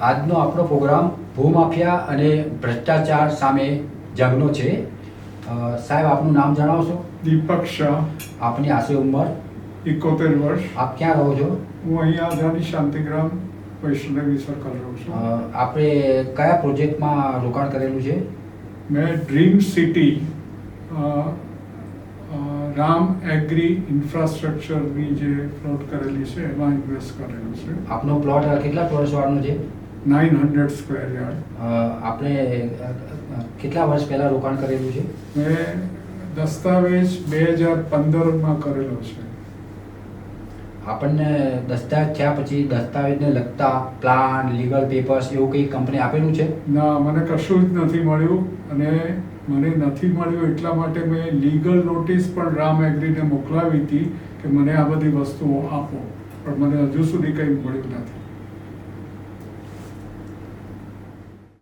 આજનો આપણો પ્રોગ્રામ ભૂમાફિયા અને ભ્રષ્ટાચાર સામે જંગનો છે. સાહેબ, આપનું નામ જણાવશો? દીપક શાહ, આપની આશરે ઉંમર? 71 વર્ષ. આપ ક્યાં રહો છો? હું અહીંયા આઝાદી શાંતિગ્રામ વૈષ્ણવી સર્કલ રહું છું. આપણે કયા પ્રોજેક્ટમાં રોકાણ કરેલું છે? મેં ડ્રીમ સિટી રામ એગ્રી ઇન્ફ્રાસ્ટ્રક્ચરની જે પ્લોટ કરેલી છે એમાં ઇન્વેસ્ટ કરેલું છે. આપનો પ્લોટ કેટલા વર્ષવાળનો છે? 900 સ્ક્વેર યાર્ડ. આપણે કેટલા વર્ષ પહેલાં રોકાણ કરેલું છે? મેં દસ્તાવેજ 2015માં કરેલો છે. આપણને દસ્તાવેજ થયા પછી દસ્તાવેજને લગતા પ્લાન, લીગલ પેપર્સ એવું કંઈ કંપની આપેલું છે? ના, મને કશું જ નથી મળ્યું. અને મને નથી મળ્યું એટલા માટે મેં લીગલ નોટિસ પણ રામ એગ્રીને મોકલાવી હતી કે મને આ બધી વસ્તુઓ આપો, પણ મને હજુ સુધી કંઈ મળ્યું નથી.